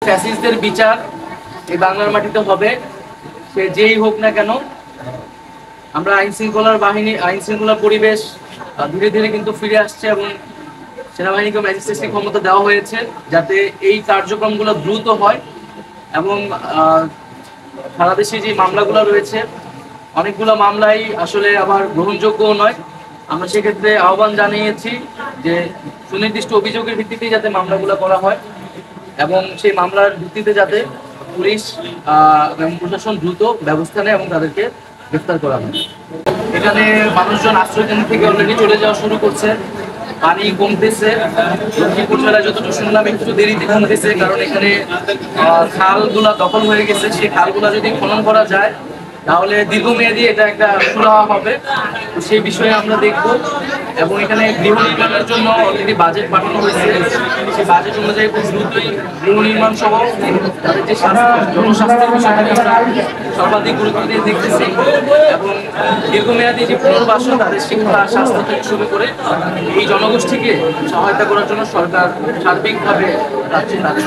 ফ্যাসিস্টদের বিচার এই বাংলার মাটিতে হবে, সে যেই হোক না কেন। আমরা আইন শৃঙ্খলার পরিবেশ ধীরে ধীরে কিন্তু ফিরে আসছে এবং সেনাবাহিনীকে ম্যাজিস্ট্রেসি ক্ষমতা দেওয়া হয়েছে যাতে এই কার্যক্রমগুলো দ্রুত হয় এবং সারা দেশে যে মামলাগুলো রয়েছে অনেকগুলো মামলাই আসলে আবার গ্রহণযোগ্য নয়। আমরা সেক্ষেত্রে আহ্বান জানিয়েছি যে সুনির্দিষ্ট অভিযোগের ভিত্তিতে যাতে মামলাগুলো করা হয় এবং সেই মামলার ভিত্তিতে যাতে পুলিশ এবং প্রশাসন দ্রুত ব্যবস্থা নেয় এবং তাদেরকে গ্রেফতার করা হয়। এখানে মানুষজন আশ্রয়কেন্দ্র থেকে অলরেডি চলে যাওয়া শুরু করছে। পানি কমতেছে, লক্ষ্মীপুর জেলায় যতটুকু শুনলাম একটু দেরিতে কমতেছে, কারণ এখানে খালগুলা দখল হয়ে গেছে। সেই খালগুলা যদি খনন করা যায় তাহলে দীর্ঘমেয়াদী এটা একটা সুরাহা হবে। সেই বিষয়ে আমরা দেখব এবং এখানে গৃহ নির্মাণের জন্য অলরেডি বাজেট পাঠানো হয়েছে। সেই বাজেট অনুযায়ী খুব দ্রুতই গৃহ নির্মাণ সহ তাদের যে জনস্বাস্থ্যের বিষয়টাকে আমরা সর্বাধিক গুরুত্ব দিয়ে দেখতেছি এবং দীর্ঘমেয়াদী যে পুনর্বাসন, তাদের শিক্ষা, স্বাস্থ্য থেকে শুরু করে এই জনগোষ্ঠীকে সহায়তা করার জন্য সরকার সার্বিকভাবে যাচ্ছে তাদের